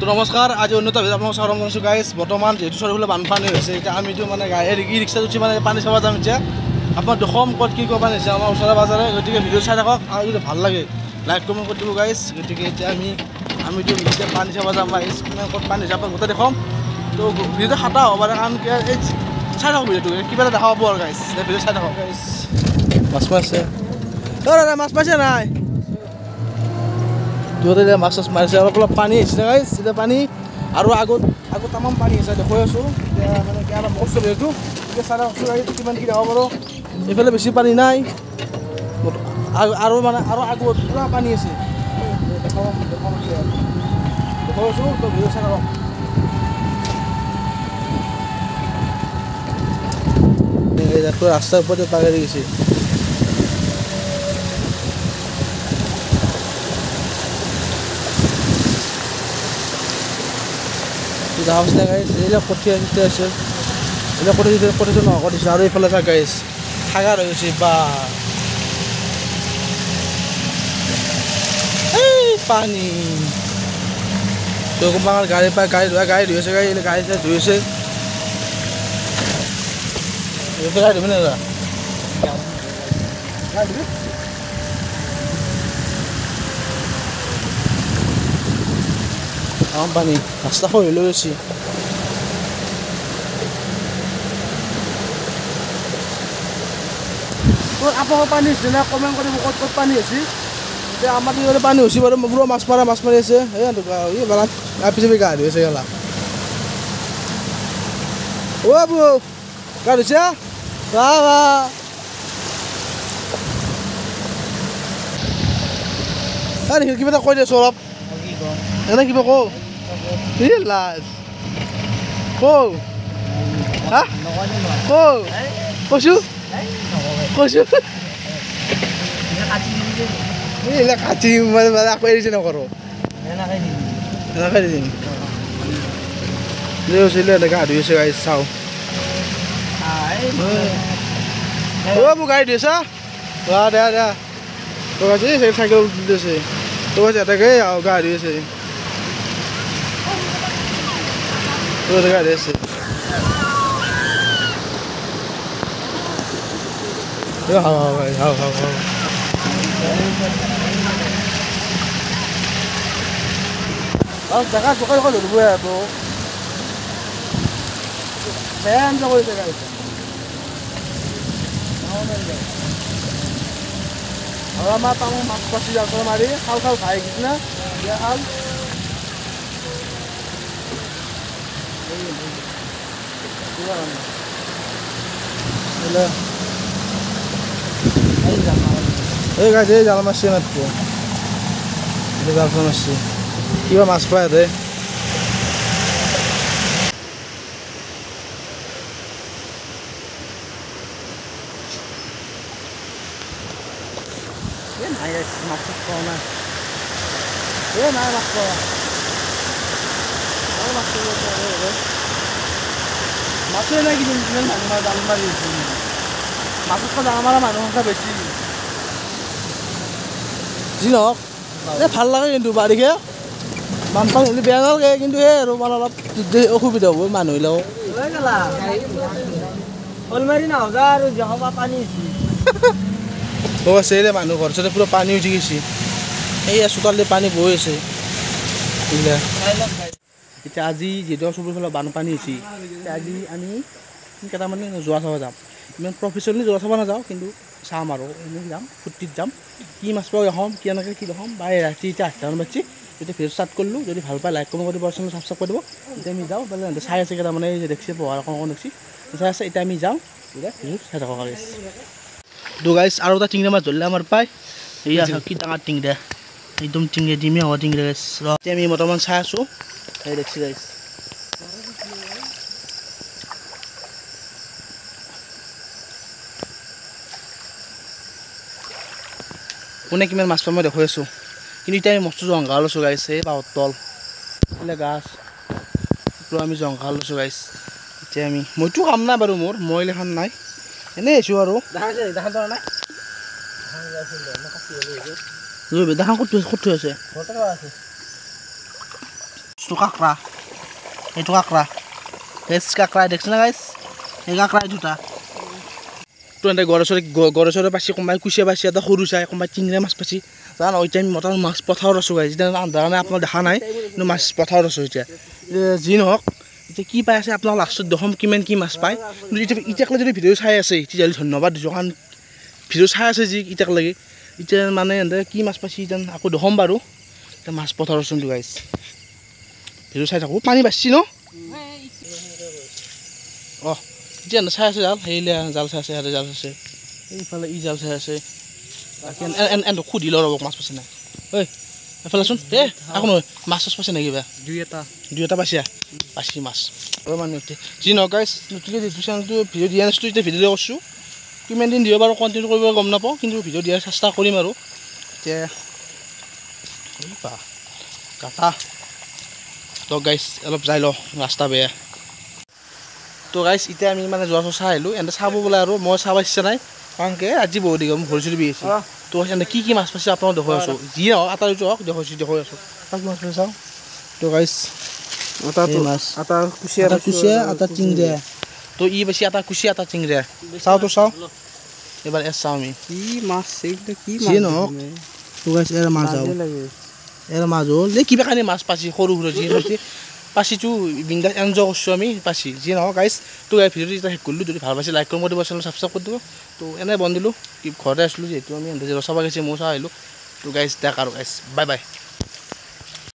তো নমস্কাৰ আজি উন্নত আপোনালোকক স্বাগতম জনাইছোঁ গাইজ বৰ্তমান যিহেতু চাৰিওফালে বানপানী হৈছে এতিয়া আমিতো মানে ই ৰিক্সাত উঠি মানে পানী চাব যাম এতিয়া আপোনাক দেখুৱাম ক'ত কি পানী হৈছে আমাৰ ওচৰে পাজৰে গতিকে ভিডিঅ' চাই থাকক আৰু যদি ভাল লাগে লাইক কমেণ্ট কৰি দিব গাইজ গতিকে এতিয়া আমিতো এতিয়া পানী চাব যাম গাইজ কিমান ক'ত পানী হৈছে আপোনাক গোটেই দেখুৱাম তো ভিডিঅ'টো খাটা হ'ব পাৰে কাৰণ এই চাই থাকক ভিডিঅ'টো কিবা এটা দেখা পাব আৰু গাইজ ভিডিঅ' চাই থাকক গাইজ মাছ পাইছে দাদা মাছ পাইছে নাই দুয়োটা মাছ চাছ মাৰিছে অলপ অলপ পানী আহিছে গাইজ এতিয়া পানী আৰু আগত তামাম পানী আহিছে দেখুৱাই আছোঁ এতিয়া মানে কি অলপ কষ্ট যিহেতু এতিয়া চাই থাকোঁ গাড়ীটো কিমান কি দেখাব পাৰোঁ এইফালে বেছি পানী নাই আৰু মানে আৰু আগত পুৰা পানী আছে দেখুৱাই আছোঁ তো ভিডিঅ' চাই থাকক এই দেখো ৰাস্তাৰ ওপৰতে পাগাৰি গৈছে দেখা পাইছে গাইজ এইবিলাক কঠীয়া চঠীয়া আছে এইবিলাক কঠীয়া নহয় কৰিছে আৰু এইফালে চাই গাইজ সাগৰ হৈ গৈছে বা এই পানী কোনোবা গাড়ী পাই গাড়ী ধুই আছে গাড়ী চাই ধুই আছে গাড়ী ধুবি না পানী ৰাস্তা হৈ লৈ গৈছে আপোনালোকৰ পানী হৈছে না কমেণ্ট কৰিব ক'ত ক'ত পানী হৈছে এতিয়া আমাৰ দিনতে পানী হৈছে বাৰু পুৰা মাছ মাৰি আছে এই বালাত পিছে গা ধুই আছে গেলা অ' বৌ গা ধুইছে কিবা এটা কৈ দিছোঁ অলপ এনে কিবা কওঁ লাজ কওঁ হা কৈছোঁ এইবিলাক কাটি মানে আকৌ এৰিছে নকৰোঁ এনেকৈ দিম এনেকৈ গা ধুই আছে গাড়ী চাওঁ অ' মোৰ গাড়ী ধুইছা দে তোক আজি চাইকেল দিছে তোক আজি এটাকে গা ধুই আছে তোৰ গা ধুই আছে দেখা চকাই ধৰিবই আৰু বেয়া আঞ্জা কৰিছে গাড়ীটো আৰু আমাৰ তামোল মাছ পাচি যাওঁ মাৰি খাল খাই গৈছে না বিয়া খাল এই গাইছে এই জাল মাছছে মাত্ৰ জালখন মাছছে কিবা মাছ পায় ইয়াতে নাই মাছ খোৱা নাই নাই মাছ খোৱা মাছে নাই কিমান মানুহ জাল মাৰি আছে মাছতকৈ ডাঙৰ মাৰা মানুহৰ সংখ্যা বেছি যি নহওক এই ভাল লাগে কিন্তু বাৰিষে বানপানী হ'লে বেয়া নালাগে কিন্তু সেই আৰু মানে অলপ অসুবিধা হ'ব মানুহবিলাকক আছে মানুহ ঘৰ চতে পুৰা পানী উঠি গৈছে এইয়া চোতালতে পানী বৈ আছে এতিয়া আজি যিহেতু চবৰফালে বানপানী হৈছে আজি আমি কেইটামানে যোৱা চাব যাম ইমান প্ৰফেচনেলি যোৱা চাব নাযাওঁ কিন্তু চাম আৰু এনেই যাম ফূৰ্তিত যাম কি মাছ পাওঁ দেখাম কি এনেকৈ কি দেখাম বা ৰাতি এতিয়া 8টামান বাজিছে এতিয়া ভিডিঅ' ষ্টাৰ্ট কৰিলোঁ যদি ভাল পায় লাইক কমেণ্ট কৰিব চেনেল ছাবস্ক্ৰাইব কৰি দিব এতিয়া আমি যাওঁ মানে চাই আছে কেইটামানে দেখছি পঢ়াৰ অকণ দেখছি চাই আছে এতিয়া আমি যাওঁ এতিয়া ভিডিঅ' চাই থাকক গাইছ তো গাইছ আৰু এটা টিংৰা মাছ ধৰিলে আমাৰ পায় এয়া কি ডাঙৰ টিংৰা একদম টিংৰা ডিমে হোৱা টিংৰা গাইছ এতিয়া আমি বৰ্তমান চাই আছোঁ এই দেখছি গাইছ কোনে কিমান মাছ পাম মই দেখুৱাই আছোঁ কিন্তু এতিয়া আমি মস্ত জংঘল আছোঁ গাইছ এই পাহৰ তল এইবিলাক গাছ আমি জংঘল আছোঁ গাইছ এতিয়া মইতো কাম নাই বাৰু মই লেখান নাই এনেই আহিছোঁ আৰু দেখা ক'ত থৈ আছে মাছটো কাঁকড়া এইটো কাঁকড়া গাইছ কাঁকড়া দেখছেনে গাইছ এই কাঁকড়া দুটা তো এনে গড়েশ্বৰে পাইছে কোনোবাই কুচিয়া পাইছে এটা সৰু চাই কোনোবাই চিংৰা মাছ পাইছে জানো এতিয়া আমি মতা মাছ পথাৰত আছোঁ গাইছ এতিয়া আন্ধাৰ নাই আপোনাক দেখা নাই কিন্তু মাছ পথাৰত আছোঁ এতিয়া যি নহওক এতিয়া কি পাই আছে আপোনাক লাষ্টত দেখোন কিমান কি মাছ পায় কিন্তু এতিয়াকলৈ যদি ভিডিঅ' চাই আছে তেতিয়াহ'লে ধন্যবাদ দিছোঁ কাৰণ ভিডিঅ' চাই আছে যি এতিয়ালৈকে এতিয়া মানে এনে কি মাছ পাইছে এতিয়া আকৌ দেখোন বাৰু এতিয়া মাছ পথাৰত আছোঁ গাইছ ভিডিঅ' চাই থাকোঁ পানী বাঢ়িছে ন অঁ এতিয়া চাই আছে জাল সেইলে জাল চাই আছে ইয়াতে জাল চাইছে এইফালে ই জাল চাই আছে এনে সুধি লওঁ ৰ'ব মাছ পাইছে নাই ঐ এইফালেচোন আকৌ নহয় মাছ চাছ পাইছে নাই কিবা দুই এটা পাইছে পাইছে মাছ মানে যি নহওক গাইছ নতুনকৈ যিটো চেনেলটো ভিডিঅ' দিয়া নাছিলোঁ এতিয়া ভিডিঅ' কৰিছোঁ কিমান দিন দিব বাৰু কণ্টিনিউ কৰিব গম নাপাওঁ কিন্তু ভিডিঅ' দিয়াৰ চেষ্টা কৰিম আৰু এতিয়া কাটা তো গাইছ অলপ যাই লওঁ ৰাস্তা বেয়া তো গাইছ এতিয়া আমি মানে যোৱা চাই আহিলোঁ এনে চাব বোলে আৰু মই চাব ইচ্ছা নাই কাৰণ কি আজি বহুত দিঘ মোৰ ভৰি চৰি বি আছে তো এনে কি মাছ পাইছে আপোনাক দেখুৱাই আছোঁ যি নহওক এটা হওক দেখুৱাই আছোঁ তাক মাছ পাই চাওঁ তো গাইছ আটা কুচিয়া আটা চিংৰা তো ই পাইছে এটা কুচিয়া এটা চিংৰা চাওঁ তো চাওঁ এবাৰ চাওঁ আমি কি মাছ যি নহওক তো গাইছ এৰ মাছ হ'ল এই কিবা কাৰণে মাছ পাইছে সৰু সৰু যি পাইছে পাচিটো বিন্দাছ এনজয় কৰিছোঁ আমি পাচি যি নহওক গাইছ তো ভিডিঅ'টো এতিয়া শেষ কৰিলোঁ যদি ভাল পাইছে লাইক কৰিব দিব চেনেল ছাবস্ক্ৰাইব কৰি দিব তো এনেই বন্ধ দিলোঁ ঘৰতে আছিলোঁ যিহেতু আমি চাব গৈছে ময়ো চাই আহিলোঁ তো গাইছ দেখ আৰু গাইছ বাই বাই